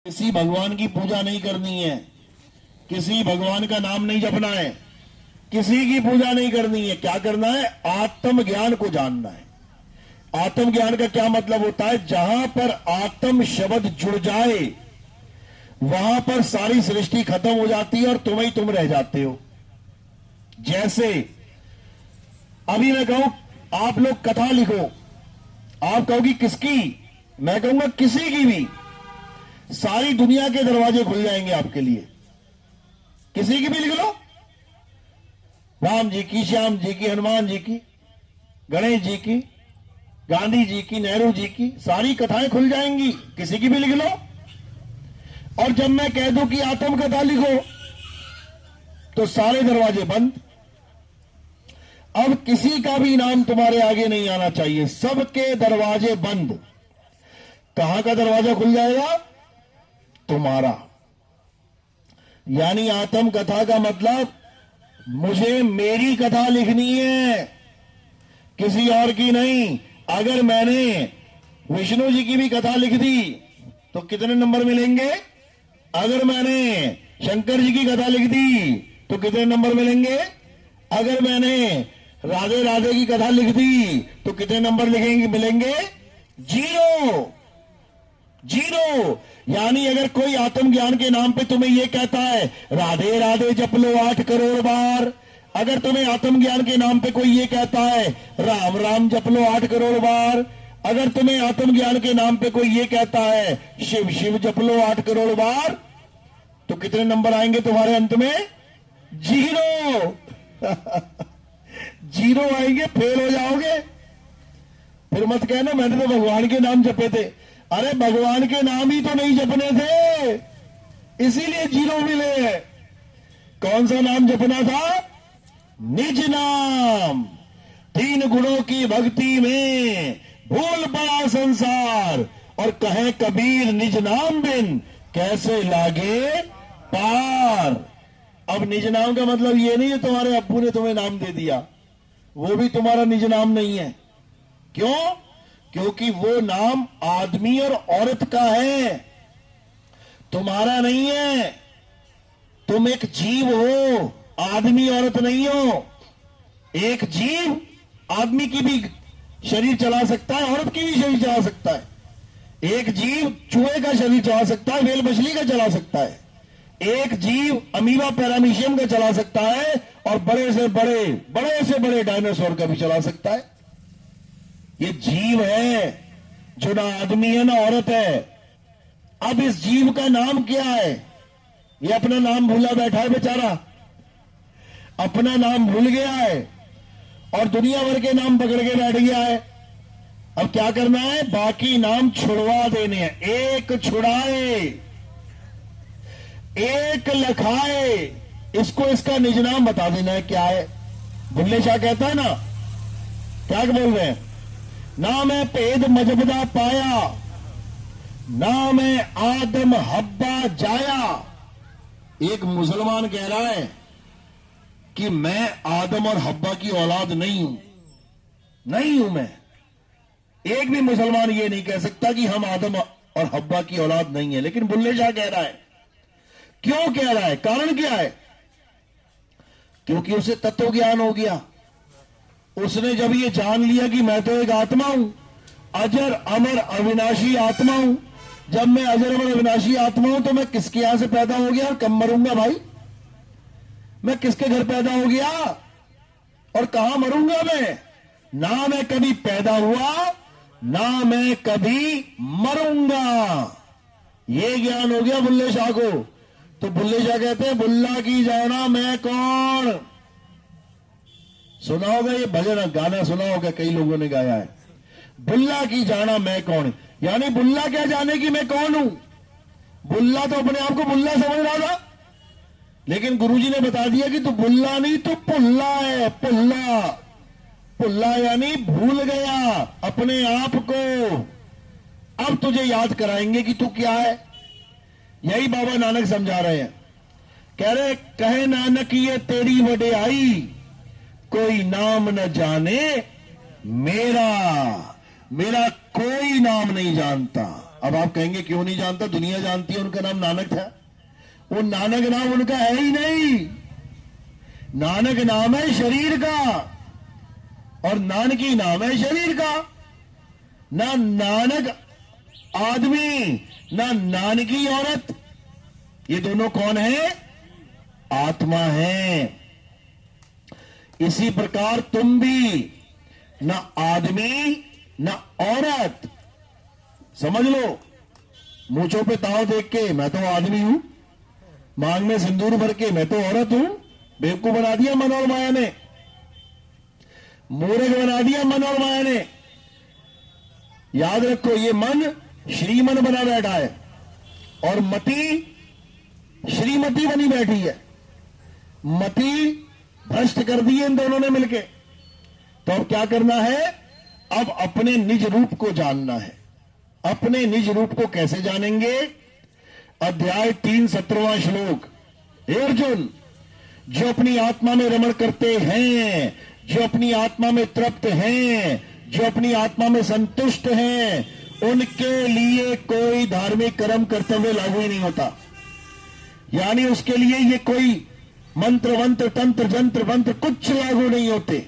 किसी भगवान की पूजा नहीं करनी है, किसी भगवान का नाम नहीं जपना है, किसी की पूजा नहीं करनी है। क्या करना है? आत्म ज्ञान को जानना है। आत्म ज्ञान का क्या मतलब होता है? जहां पर आत्म शब्द जुड़ जाए वहां पर सारी सृष्टि खत्म हो जाती है और तुम ही तुम रह जाते हो। जैसे अभी मैं कहूं आप लोग कथा लिखो, आप कहोगी किसकी, मैं कहूंगा किसी की भी, सारी दुनिया के दरवाजे खुल जाएंगे आपके लिए। किसी की भी लिख लो, राम जी की, श्याम जी की, हनुमान जी की, गणेश जी की, गांधी जी की, नेहरू जी की, सारी कथाएं खुल जाएंगी। किसी की भी लिख लो। और जब मैं कह दूं कि आत्म कथा लिखो तो सारे दरवाजे बंद। अब किसी का भी नाम तुम्हारे आगे नहीं आना चाहिए, सबके दरवाजे बंद। कहां का दरवाजा खुल जाएगा? तुम्हारा। यानी आत्म कथा का मतलब मुझे मेरी कथा लिखनी है, किसी और की नहीं। अगर मैंने विष्णु जी की भी कथा लिख दी तो कितने नंबर मिलेंगे? अगर मैंने शंकर जी की कथा लिख दी तो कितने नंबर मिलेंगे? अगर मैंने राधे राधे की कथा लिख दी तो कितने नंबर मिलेंगे? जीरो। जीरो। यानी अगर कोई आत्मज्ञान के नाम पे तुम्हें यह कहता है राधे राधे जप लो 8 करोड़ बार, अगर तुम्हें आत्मज्ञान के नाम पे कोई ये कहता है राम राम जप लो 8 करोड़ बार, अगर तुम्हें आत्मज्ञान के नाम पे कोई ये कहता है शिव शिव जप लो 8 करोड़ बार, तो कितने नंबर आएंगे तुम्हारे अंत में? जीरो। जीरो आएंगे, फेल हो जाओगे। फिर मत कहना मैंने तो भगवान के नाम जपे थे। अरे भगवान के नाम ही तो नहीं जपने थे, इसीलिए जीरो मिले हैं। कौन सा नाम जपना था? निज नाम। 3 गुणों की भक्ति में भूल पड़ा संसार, और कहे कबीर निज नाम बिन कैसे लागे पार। अब निज नाम का मतलब ये नहीं है तुम्हारे अब्बू ने तुम्हें नाम दे दिया, वो भी तुम्हारा निज नाम नहीं है। क्यों? क्योंकि वो नाम आदमी और औरत का है, तुम्हारा नहीं है। तुम एक जीव हो, आदमी औरत नहीं हो। एक जीव आदमी की भी शरीर चला सकता है, औरत की भी शरीर चला सकता है। एक जीव चूहे का शरीर चला सकता है, वेल मछली का चला सकता है। एक जीव अमीबा पैरामीशियम का चला सकता है, और बड़े से बड़े डायनासोर का भी चला सकता है। ये जीव है जो ना आदमी है ना औरत है। अब इस जीव का नाम क्या है? ये अपना नाम भूला बैठा है बेचारा, अपना नाम भूल गया है और दुनिया भर के नाम पकड़ के बैठ गया है। अब क्या करना है? बाकी नाम छुड़वा देने हैं। एक छुड़ाए एक लखाए, इसको इसका निज नाम बता देना है। क्या है? बुल्ले शाह कहता है ना, क्या बोल रहे हैं? ना मैं भेद मजबदा पाया, ना मैं आदम हब्बा जाया। एक मुसलमान कह रहा है कि मैं आदम और हब्बा की औलाद नहीं हूं मैं। एक भी मुसलमान ये नहीं कह सकता कि हम आदम और हब्बा की औलाद नहीं है, लेकिन बुल्ले शाह कह रहा है। क्यों कह रहा है? कारण क्या है? क्योंकि उसे तत्व ज्ञान हो गया। उसने जब ये जान लिया कि मैं तो एक आत्मा हूं, अजर अमर अविनाशी आत्मा हूं। जब मैं अजर अमर अविनाशी आत्मा हूं तो मैं किसके यहां से पैदा हो गया और कब मरूंगा? भाई मैं किसके घर पैदा हो गया और कहां मरूंगा? मैं ना मैं कभी पैदा हुआ, ना मैं कभी मरूंगा। ये ज्ञान हो गया बुल्ले शाह को। तो बुल्ले शाह कहते हैं बुल्ला की जाना मैं कौन। सुना होगा ये भजन, गाना सुना होगा, कई लोगों ने गाया है। बुल्ला की जाना मैं कौन, यानी बुल्ला क्या जाने कि मैं कौन हूं। बुल्ला तो अपने आप को बुल्ला समझ रहा था, लेकिन गुरुजी ने बता दिया कि तू बुल्ला नहीं, तू पुल्ला है। पुल्ला, पुल्ला यानी भूल गया अपने आप को। अब तुझे याद कराएंगे कि तू क्या है। यही बाबा नानक समझा रहे हैं। कह रहे कहे नानक ये तेरी वडेआई, कोई नाम न जाने मेरा, मेरा कोई नाम नहीं जानता। अब आप कहेंगे क्यों नहीं जानता, दुनिया जानती है उनका नाम नानक था। वो नानक नाम उनका है ही नहीं। नानक नाम है शरीर का और नानकी नाम है शरीर का। ना नानक आदमी ना नानकी औरत, ये दोनों कौन है? आत्मा है। इसी प्रकार तुम भी ना आदमी ना औरत। समझ लो, मूंछों पे ताव देख के मैं तो आदमी हूं, मांग में सिंदूर भर के मैं तो औरत हूं। बेवकूफ बना दिया मन और माया ने, मूर्ख बना दिया मन और माया ने। याद रखो, ये मन श्रीमन बना बैठा है और मति श्रीमती बनी बैठी है। मति भ्रष्ट कर दी है इन दोनों ने मिलके। तो अब क्या करना है? अब अपने निज रूप को जानना है। अपने निज रूप को कैसे जानेंगे? अध्याय 3 17वां श्लोक। हे अर्जुन, जो अपनी आत्मा में रमण करते हैं, जो अपनी आत्मा में तृप्त हैं, जो अपनी आत्मा में संतुष्ट हैं, उनके लिए कोई धार्मिक कर्म कर्तव्य लागू ही नहीं होता। यानी उसके लिए ये कोई मंत्र वंत्र तंत्र जंत्र मंत्र कुछ लागू नहीं होते।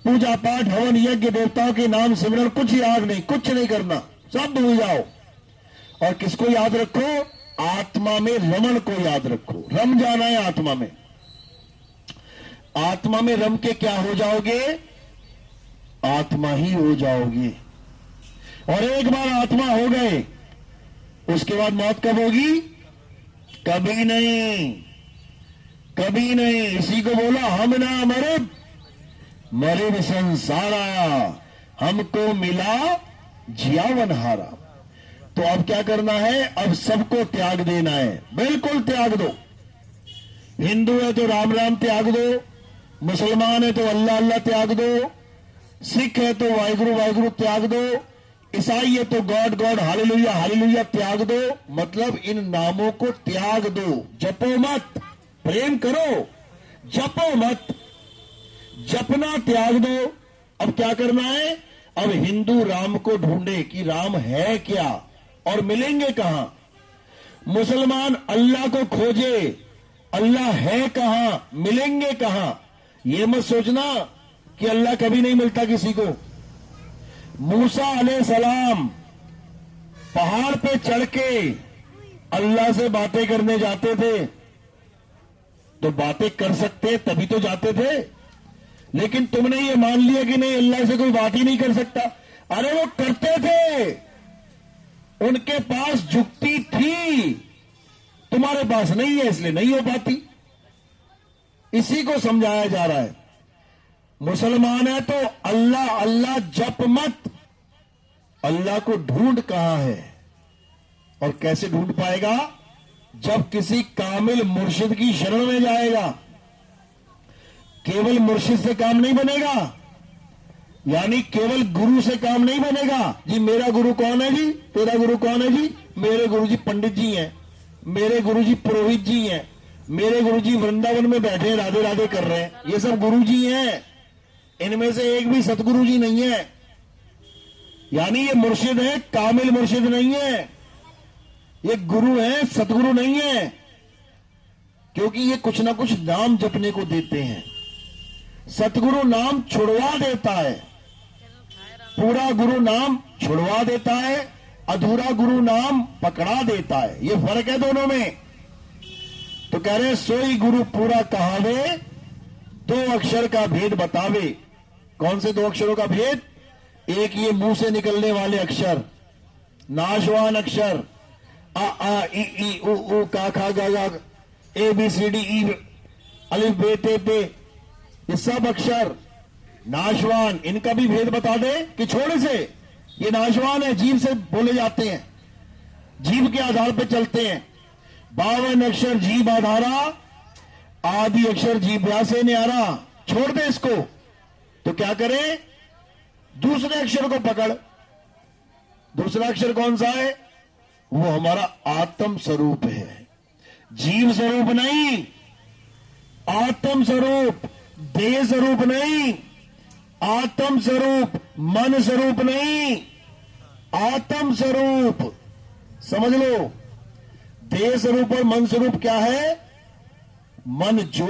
पूजा पाठ हवन यज्ञ देवताओं के नाम सिमरन कुछ याद नहीं, कुछ नहीं करना, सब भूल जाओ। और किसको याद रखो? आत्मा में रमण को याद रखो। रम जाना है आत्मा में। आत्मा में रम के क्या हो जाओगे? आत्मा ही हो जाओगे। और एक बार आत्मा हो गए, उसके बाद मौत कब होगी? कभी नहीं, कभी नहीं। इसी को बोला हम ना मरे मरे संसारा, हमको मिला जियावन हारा। तो अब क्या करना है? अब सबको त्याग देना है। बिल्कुल त्याग दो। हिंदू है तो राम राम त्याग दो, मुसलमान है तो अल्लाह अल्लाह त्याग दो, सिख है तो वाहिगुरु वाहिगुरु त्याग दो, ईसाई है तो गॉड गॉड हालेलुया हालेलुया त्याग दो। मतलब इन नामों को त्याग दो। जपो मत, प्रेम करो, जपो मत। जपना त्याग दो। अब क्या करना है? अब हिंदू राम को ढूंढे कि राम है क्या और मिलेंगे कहां। मुसलमान अल्लाह को खोजे, अल्लाह है कहां, मिलेंगे कहां। यह मत सोचना कि अल्लाह कभी नहीं मिलता किसी को। मूसा अलैहिस्सलाम पहाड़ पे चढ़ के अल्लाह से बातें करने जाते थे, तो बातें कर सकते तभी तो जाते थे। लेकिन तुमने ये मान लिया कि नहीं, अल्लाह से कोई बात ही नहीं कर सकता। अरे वो करते थे, उनके पास जुक्ति थी, तुम्हारे पास नहीं है इसलिए नहीं हो पाती। इसी को समझाया जा रहा है। मुसलमान है तो अल्लाह अल्लाह जप मत। अल्लाह को ढूंढ कहां है और कैसे ढूंढ पाएगा? जब किसी कामिल मुर्शिद की शरण में जाएगा। केवल मुर्शिद से काम नहीं बनेगा, यानी केवल गुरु से काम नहीं बनेगा। जी मेरा गुरु कौन है जी? तेरा गुरु कौन है जी? मेरे गुरु जी पंडित जी हैं, मेरे गुरु जी पुरोहित जी हैं, मेरे गुरु जी वृंदावन में बैठे राधे राधे कर रहे हैं। ये सब गुरु जी हैं, इनमें से एक भी सतगुरु जी नहीं है। यानी ये मुर्शिद है, कामिल मुर्शिद नहीं है। ये गुरु है, सतगुरु नहीं है। क्योंकि ये कुछ ना कुछ नाम जपने को देते हैं। सतगुरु नाम छुड़वा देता है, पूरा गुरु नाम छुड़वा देता है, अधूरा गुरु नाम पकड़ा देता है। ये फर्क है दोनों में। तो कह रहे सोई गुरु पूरा कहावे, 2 अक्षर का भेद बतावे। कौन से 2 अक्षरों का भेद? एक ये मुंह से निकलने वाले अक्षर, नाशवान अक्षर, आ आ ई ई उ उ का खा गा गा, A B C D E अलिफ बे ते पे, ये सब अक्षर नाशवान। इनका भी भेद बता दे कि छोड़े से ये नाशवान है, जीभ से बोले जाते हैं, जीभ के आधार पर चलते हैं। 52 अक्षर जीभ आधारा, आदि अक्षर जीभ्या से न्यारा। छोड़ दे इसको। तो क्या करें? दूसरे अक्षर को पकड़। दूसरा अक्षर कौन सा है? वो हमारा आत्म स्वरूप है, जीव स्वरूप नहीं, आत्म स्वरूप, देह स्वरूप नहीं, आत्म स्वरूप, मन स्वरूप नहीं, आत्म स्वरूप। समझ लो, देह स्वरूप और मन स्वरूप क्या है? मन ज्योति